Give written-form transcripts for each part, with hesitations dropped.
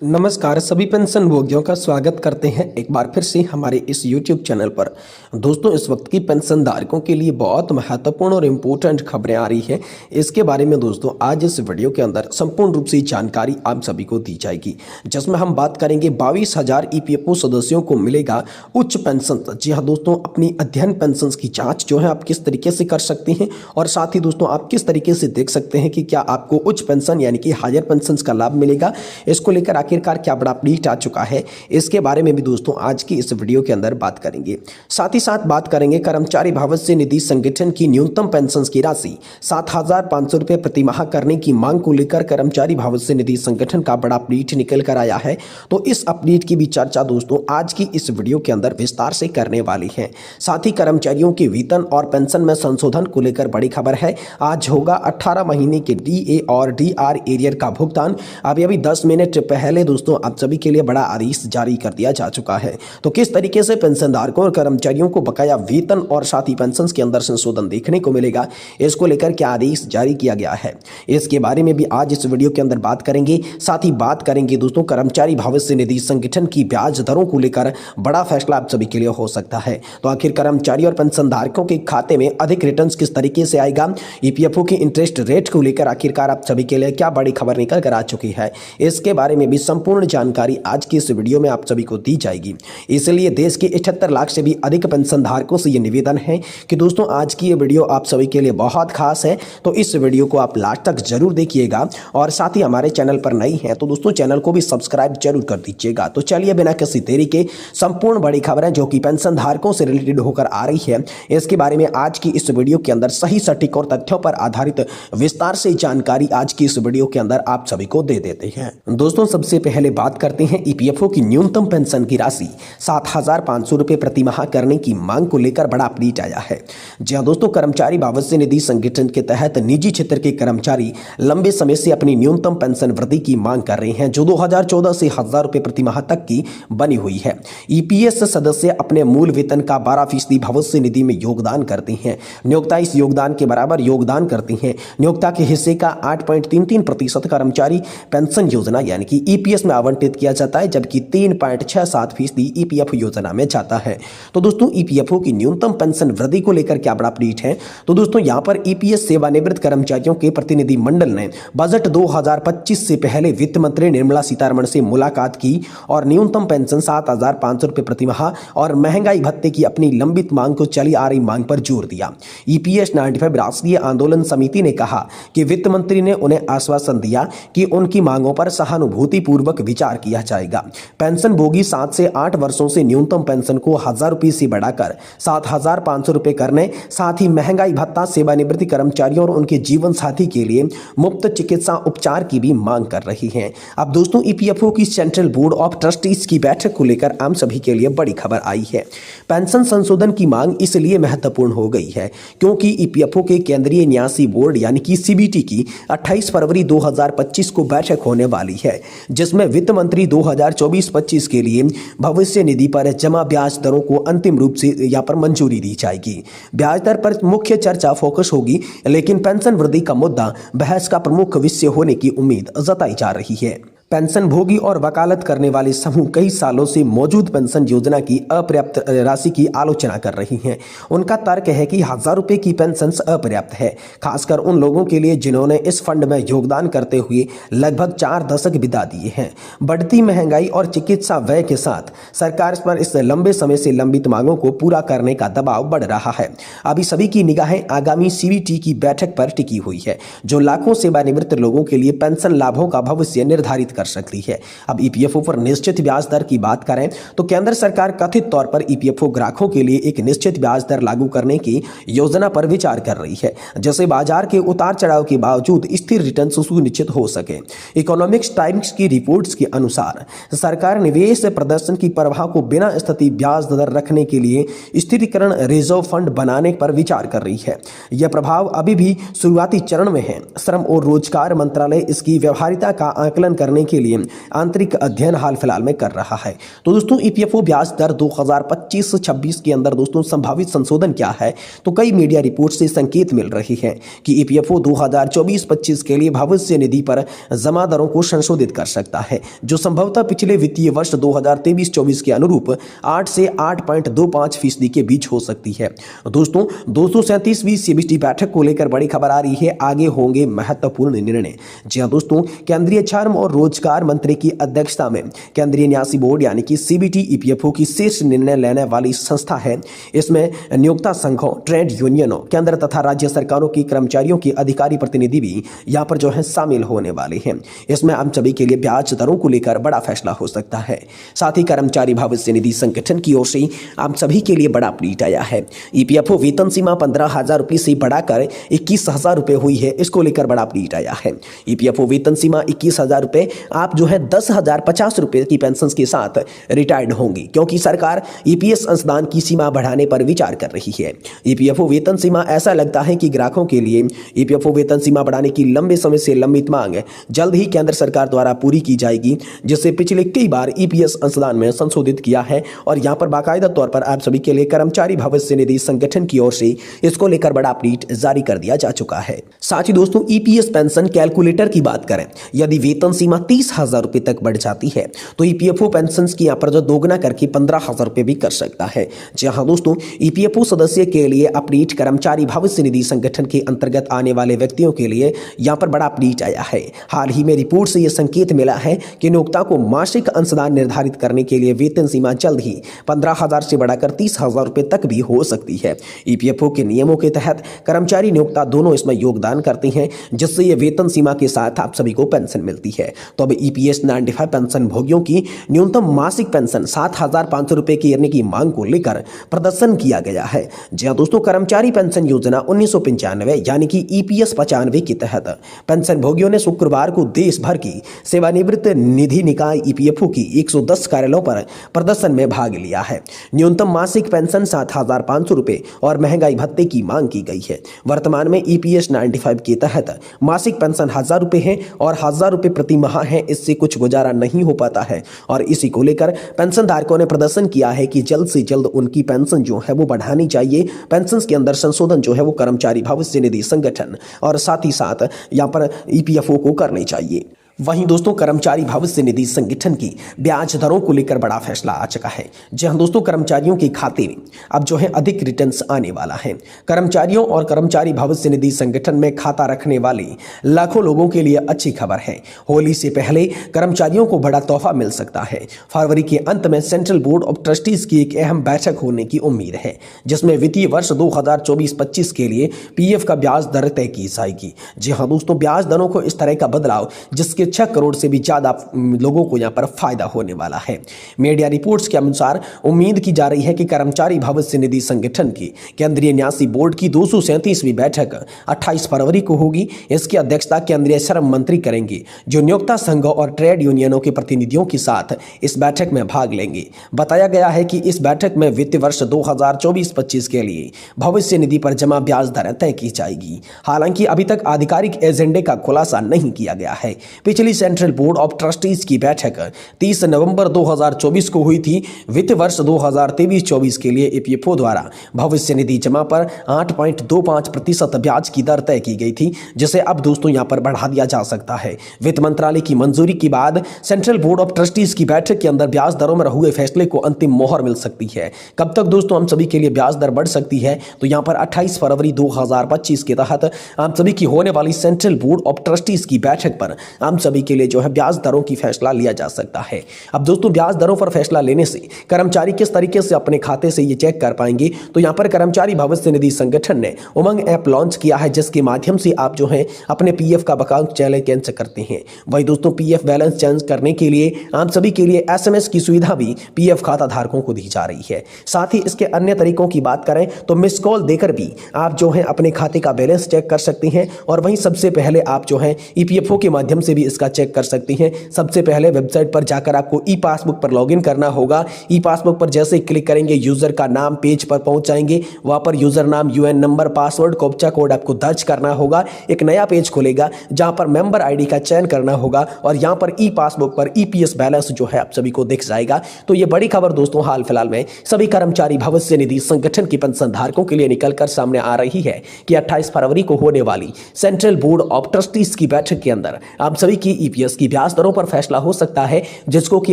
नमस्कार, सभी पेंशन भोगियों का स्वागत करते हैं एक बार फिर से हमारे इस YouTube चैनल पर। दोस्तों, इस वक्त की पेंशन धारकों के लिए बहुत महत्वपूर्ण और इम्पोर्टेंट खबरें आ रही है। इसके बारे में दोस्तों आज इस वीडियो के अंदर संपूर्ण रूप से जानकारी आप सभी को दी जाएगी, जिसमें हम बात करेंगे 22,000 EPFO सदस्यों को मिलेगा उच्च पेंशन। जी हाँ दोस्तों, अपनी अध्ययन पेंशन की जाँच जो है आप किस तरीके से कर सकते हैं और साथ ही दोस्तों आप किस तरीके से देख सकते हैं कि क्या आपको उच्च पेंशन यानी कि हायर पेंशन का लाभ मिलेगा। इसको लेकर आखिरकार क्या बड़ा अपडेट आ चुका है, इसके बारे में भी दोस्तों आज की इस वीडियो के अंदर बात करेंगे। साथ ही साथ बात करेंगे कर्मचारी भविष्य निधि संगठन की न्यूनतम पेंशन की राशि 7,500 रुपये प्रति माह करने की मांग को लेकर कर्मचारी भविष्य निधि संगठन का बड़ा अपडेट निकल कर आया है। तो इस अपडेट की भी चर्चा दोस्तों आज की इस वीडियो के अंदर विस्तार से करने वाली है। साथ ही कर्मचारियों के वेतन और पेंशन में संशोधन को लेकर बड़ी खबर है। आज होगा 18 महीने के DA और DR एरियर का भुगतान। अभी 10 मिनट पहले दोस्तों आप सभी के लिए बड़ा आदेश जारी कर दिया जा चुका है। तो किस तरीके से पेंशनधारकों और कर्मचारियों को बकाया वेतन और साथ ही पेंशन के अंदर संशोधन देखने को मिलेगा, इसको लेकर क्या आदेश जारी किया गया है, इसके बारे में भी आज इस वीडियो के अंदर बात करेंगे। साथ ही बात करेंगे दोस्तों कर्मचारी भविष्य निधि संगठन की ब्याज दरों को लेकर बड़ा फैसला आप सभी के लिए हो सकता है। तो आखिर कर्मचारी और पेंशनधारकों के खाते में अधिक रिटर्न किस तरीके से आएगा, EPFO की इंटरेस्ट रेट को लेकर आखिरकार आप सभी के लिए क्या बड़ी खबर निकल कर आ चुकी है, इसके बारे में भी संपूर्ण जानकारी आज की इस वीडियो में आप सभी को दी जाएगी। इसलिए देश के 78 लाख से भी अधिक पेंशन धारकों से ये निवेदन है कि दोस्तों आज की ये वीडियो आप सभी के लिए बहुत खास है। तो इस वीडियो को आप लास्ट तक जरूर देखिएगा और साथ ही हमारे चैनल पर नई है तो दोस्तों चैनल को भी सब्सक्राइब जरूर कर दीजिएगा। तो चलिए बिना किसी देरी के संपूर्ण बड़ी खबरें जो कि पेंशन धारकों से रिलेटेड होकर आ रही है, इसके बारे में आज की इस वीडियो के अंदर सही सटीक और तथ्यों पर आधारित विस्तार से जानकारी आज की इस वीडियो के अंदर आप सभी को दे देते हैं। दोस्तों सबसे पहले बात करते हैं EPFO की न्यूनतम पेंशन की राशि 7,500 रुपये प्रति माह करने की मांग को लेकर बड़ा अपडेट आया है। जी हाँ दोस्तों, कर्मचारी भविष्य निधि संगठन के तहत निजी क्षेत्र के कर्मचारी लंबे समय से अपनी न्यूनतम पेंशन वृद्धि की मांग कर रहे हैं, जो 2014 से 1,000 रुपये प्रति माह तक की बनी हुई है। EPS सदस्य अपने मूल वेतन का 12% भविष्य निधि में योगदान करते हैं। नियोक्ता इस योगदान के बराबर योगदान करते हैं। नियोक्ता के हिस्से का 8.33% कर्मचारी पेंशन योजना यानी कि EPS में आवंटित किया जाता है, जबकि 3.67% EPFO योजना में जाता है। तो दोस्तों EPFO की न्यूनतम पेंशन वृद्धि को लेकर क्या बड़ा अपडेट है, तो दोस्तों यहां पर EPS सेवानिवृत्त कर्मचारियों के प्रतिनिधि मंडल ने बजट 2025 से पहले वित्त मंत्री निर्मला सीतारमण से मुलाकात की और न्यूनतम पेंशन 7,500 रुपये प्रति माह और महंगाई भत्ते की अपनी लंबित मांग को चली आ रही मांग पर जोर दिया। EPS 95 राष्ट्रीय आंदोलन समिति ने कहा कि वित्त मंत्री ने उन्हें आश्वासन दिया कि उनकी मांगों पर सहानुभूतिपूर्वक विचार किया जाएगा। पेंशन भोगी 7 से 8 वर्षों से न्यूनतम पेंशन को 1,000 रुपये से बढ़ाकर 7,500 रुपये करने, साथ ही महंगाई भत्ता सेवानिवृत्ति कर्मचारियों और उनके जीवन साथी के लिए मुफ्त चिकित्सा उपचार की भी मांग कर रही हैं। अब दोस्तों EPFO की सेंट्रल बोर्ड ऑफ ट्रस्टीज की बैठक को लेकर आम सभी के लिए बड़ी खबर आई है। पेंशन संशोधन की मांग इसलिए महत्वपूर्ण हो गई है क्योंकि EPFO के केंद्रीय न्यासी बोर्ड यानी कि CBT की 28 फरवरी 2025 को बैठक होने वाली है, जिसमें वित्त मंत्री 2024-25 के लिए भविष्य निधि पर जमा ब्याज दरों को अंतिम रूप से यहाँ पर मंजूरी दी जाएगी। ब्याज दर पर मुख्य चर्चा फोकस होगी, लेकिन पेंशन वृद्धि का मुद्दा बहस का प्रमुख विषय होने की उम्मीद जताई जा रही है। पेंशन भोगी और वकालत करने वाले समूह कई सालों से मौजूद पेंशन योजना की अपर्याप्त राशि की आलोचना कर रही हैं। उनका तर्क है कि 1,000 रुपये की पेंशन अपर्याप्त है, खासकर उन लोगों के लिए जिन्होंने इस फंड में योगदान करते हुए लगभग 4 दशक बिता दिए हैं। बढ़ती महंगाई और चिकित्सा व्यय के साथ सरकार पर इस लंबे समय से लंबित मांगों को पूरा करने का दबाव बढ़ रहा है। अभी सभी की निगाहें आगामी CBT की बैठक पर टिकी हुई है, जो लाखों सेवानिवृत्त लोगों के लिए पेंशन लाभों का भविष्य निर्धारित कर सकती है। अब EPFO पर निश्चित ब्याज दर की बात करें तो केंद्र सरकार कथित तौर पर EPFO ग्राहकों के लिए एक निश्चित ब्याज दर लागू करने की योजना पर विचार कर रही है, जिससे बाजार के उतार चढ़ाव के बावजूद स्थिर रिटर्न सुनिश्चित हो सके। इकोनॉमिक्स टाइम्स की रिपोर्ट्स के अनुसार सरकार निवेश प्रदर्शन की परवाह को बिना स्थिति ब्याज दर रखने के लिए स्थिरीकरण रिजर्व फंड बनाने पर विचार कर रही है। यह प्रभाव अभी भी शुरुआती चरण में है। श्रम और रोजगार मंत्रालय इसकी व्यवहारिता का आकलन करने के लिए आंतरिक अध्ययन हाल फिलहाल में कर रहा है। तो दोस्तों ईपीएफओ ब्याज दर 2025-26 के अंदर दोस्तों संभावित संशोधन क्या है, तो कई मीडिया रिपोर्ट से संकेत मिल रही है कि ईपीएफओ 2024-25 के लिए भविष्य निधि पर जमा दरों को संशोधित कर सकता है, जो संभवतः पिछले वित्तीय वर्ष 2023-24 के अनुरूप 8 से 8.25% के बीच हो सकती है। दोस्तों 237वीं सीबीटी बैठक को लेकर बड़ी खबर आ रही है, आगे होंगे महत्वपूर्ण निर्णय। जी हां दोस्तों, केंद्रीय श्रम और रोजगार मंत्री की अध्यक्षता में केंद्रीय न्यासी बोर्ड यानी कि सीबीटी ईपीएफओ की शीर्ष निर्णय लेने वाली संस्था है। इसमें नियोक्ता संघों, ट्रेड यूनियनों, केंद्र तथा राज्य सरकारों की कर्मचारियों की अधिकारी प्रतिनिधि भी यहां पर जो है शामिल होने वाले हैं। इसमें हम सभी के लिए ब्याज दरों को लेकर बड़ा फैसला हो सकता है। साथ ही कर्मचारी भविष्य निधि संगठन की ओर से आप सभी के लिए बड़ा अपडेट आया है। ईपीएफओ वेतन सीमा 15,000 रुपये से बढ़ाकर 21,000 रुपये हुई है, इसको लेकर बड़ा अपडेट आया है। ईपीएफओ वेतन सीमा 21,000 रुपये, आप जो है 10,050 रुपये की पेंशन के साथ रिटायर्ड होंगे, क्योंकि सरकार ईपीएस अंशदान की सीमा बढ़ाने पर विचार कर रही है। ईपीएफओ वेतन सीमा, ऐसा लगता है कि ग्राहकों के लिए ईपीएफओ वेतन सीमा बढ़ाने की लंबे समय से लंबित मांग जल्द ही केंद्र सरकार द्वारा पूरी की जाएगी, जिससे पिछले कई बार ईपीएस अंशदान में संशोधित किया है और यहां पर बाकायदा तौर पर आप सभी के लिए कर्मचारी भविष्य निधि संगठन की ओर से इसको लेकर बड़ा अपडेट जारी कर दिया जा चुका है। साथ ही दोस्तों ईपीएस पेंशन कैलकुलेटर की बात करें, यदि वेतन सीमा 30,000 रुपए तक बढ़ जाती है तो ईपीएफओ पेंशन की यहां पर जो दोगुना करके 15,000 रुपए भी कर सकता है। जहां दोस्तों ईपीएफओ सदस्य के लिए अपडेट, कर्मचारी भविष्य निधि संगठन के अंतर्गत आने वाले व्यक्तियों के लिए यहां पर बड़ा अपडेट आया है। हाल ही में रिपोर्ट से यह संकेत मिला है कि नियोक्ता को मासिक अंशदान निर्धारित करने के लिए वेतन सीमा जल्द ही 15,000 से बढ़ाकर 30,000 रुपए तक भी हो सकती है। ईपीएफओ के नियमों के तहत कर्मचारी नियोक्ता दोनों इसमें योगदान करते हैं, जिससे यह वेतन सीमा के साथ आप सभी को पेंशन मिलती है। तो अब ईपीएस 95 पेंशन भोगियों की न्यूनतम मासिक पेंशन 7,500 रुपए की करने की मांग को लेकर प्रदर्शन किया गया है। जी हां दोस्तों, कर्मचारी पेंशन योजना 1995 यानी कि ईपीएस 95 के तहत पेंशन भोगियों ने शुक्रवार को देश भर की सेवानिवृत्त निधि निकाय ईपीएफओ की 110 कार्यालयों पर प्रदर्शन में भाग लिया है। न्यूनतम मासिक पेंशन 7,500 रुपए और महंगाई भत्ते की मांग की गई है। वर्तमान में ईपीएस 95 के तहत मासिक पेंशन 1,000 रुपए है और 1,000 रुपए प्रति माह है, इससे कुछ गुजारा नहीं हो पाता है और इसी को लेकर पेंशन धारकों ने प्रदर्शन किया है कि जल्द से जल्द उनकी पेंशन जो है वो बढ़ानी चाहिए। पेंशन के अंदर संशोधन जो है वो कर्मचारी भविष्य निधि संगठन और साथ ही साथ यहाँ पर ईपीएफओ को करनी चाहिए। वहीं दोस्तों कर्मचारी भविष्य निधि संगठन की ब्याज दरों को लेकर बड़ा फैसला आ चुका है। जी हां दोस्तों, कर्मचारियों के खाते में अब जो है अधिक रिटर्न्स आने वाला है। कर्मचारियों और कर्मचारी भविष्य निधि संगठन में खाता रखने वाले लाखों लोगों के लिए अच्छी खबर है। होली से पहले कर्मचारियों को बड़ा तोहफा मिल सकता है। फरवरी के अंत में सेंट्रल बोर्ड ऑफ ट्रस्टीज की एक अहम बैठक होने की उम्मीद है, जिसमें वित्तीय वर्ष 2024-25 के लिए पीएफ का ब्याज दर तय की जाएगी। जी हां दोस्तों, ब्याज दरों को इस तरह का बदलाव जिसके 6 करोड़ से भी ज्यादा लोगों को यहां पर फायदा होने वाला है। मीडिया रिपोर्ट्स के अनुसार उम्मीद की जा रही है कि कर्मचारी भविष्य निधि संगठन की केंद्रीय न्यासी बोर्ड की 237वीं बैठक 28 फरवरी को होगी। इसकी अध्यक्षता केंद्रीय श्रम मंत्री करेंगे, जो नियोक्ता संघों और ट्रेड यूनियनों के प्रतिनिधियों के साथ इस बैठक में भाग लेंगे। बताया गया है कि इस बैठक में वित्तीय वर्ष 2024-25 के लिए भविष्य निधि पर जमा ब्याज दर तय की जाएगी। हालांकि अभी तक आधिकारिक एजेंडे का खुलासा नहीं किया गया है। पिछली सेंट्रल बोर्ड ऑफ ट्रस्टीज की बैठक 30 नवंबर 2024 को हुई थी। वित्त वर्ष 2023-24 के लिए ईपीएफओ द्वारा भविष्य निधि जमा पर 8.25% ब्याज की दर तय की गई थी, जिसे अब दोस्तों यहां पर बढ़ा दिया जा सकता है। वित्त मंत्रालय की मंजूरी के बाद सेंट्रल बोर्ड ऑफ ट्रस्टीज की बैठक के अंदर ब्याज दरों में हुए फैसले को अंतिम मोहर मिल सकती है। कब तक दोस्तों हम सभी के लिए ब्याज दर बढ़ सकती है, तो यहां पर 28 फरवरी 2025 के तहत आप सभी की होने वाली सेंट्रल बोर्ड ऑफ ट्रस्टीज की बैठक पर हम सभी के लिए जो है ब्याज दरों की फैसला लिया जा सकता है। अब दोस्तों ब्याज दरों पर फैसला लेने से कर्मचारी किस तरीके से अपने खाते से ये चेक कर पाएंगे, तो यहां पर कर्मचारी भविष्य निधि संगठन ने उमंग ऐप लॉन्च किया है, जिसके माध्यम से आप जो है अपने पीएफ का बकाया चेंज करते हैं। वही दोस्तों पीएफ बैलेंस चेंज करने के लिए आप सभी के लिए एसएमएस की सुविधा भी पीएफ खाता धारकों को दी जा रही है। साथ ही इसके अन्य तरीकों की बात करें तो मिस कॉल देकर भी आप जो है अपने खाते का बैलेंस चेक कर सकते हैं और वहीं सबसे पहले आप जो है ईपीएफओ के माध्यम से भी इसका चेक कर सकती हैं। सबसे पहले वेबसाइट पर जाकर आपको ई पासबुक पर लॉगिन करना होगा। ई पासबुक पर जैसे ही क्लिक करेंगे यूजर का नाम पेज पर पहुंच जाएंगे। वहां पर यूजर नाम, UN number, password, captcha code आपको दर्ज करना होगा। एक नया पेज खुलेगा जहां पर मेंबर आईडी का चयन करना होगा और यहां पर ई पासबुक पर ईपीएस बैलेंस जो है आप सभी को दिख जाएगा। तो ये बड़ी खबर दोस्तों हाल फिलहाल में सभी कर्मचारी भविष्य निधि संगठन की पेंशन धारकों के लिए निकलकर सामने आ रही है कि 28 फरवरी को होने वाली सेंट्रल बोर्ड ऑफ ट्रस्टीज की बैठक के अंदर आप सभी की ईपीएस की ब्याज दरों पर फैसला हो सकता है, जिसको कि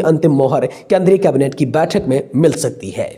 अंतिम मोहर केंद्रीय कैबिनेट की बैठक में मिल सकती है।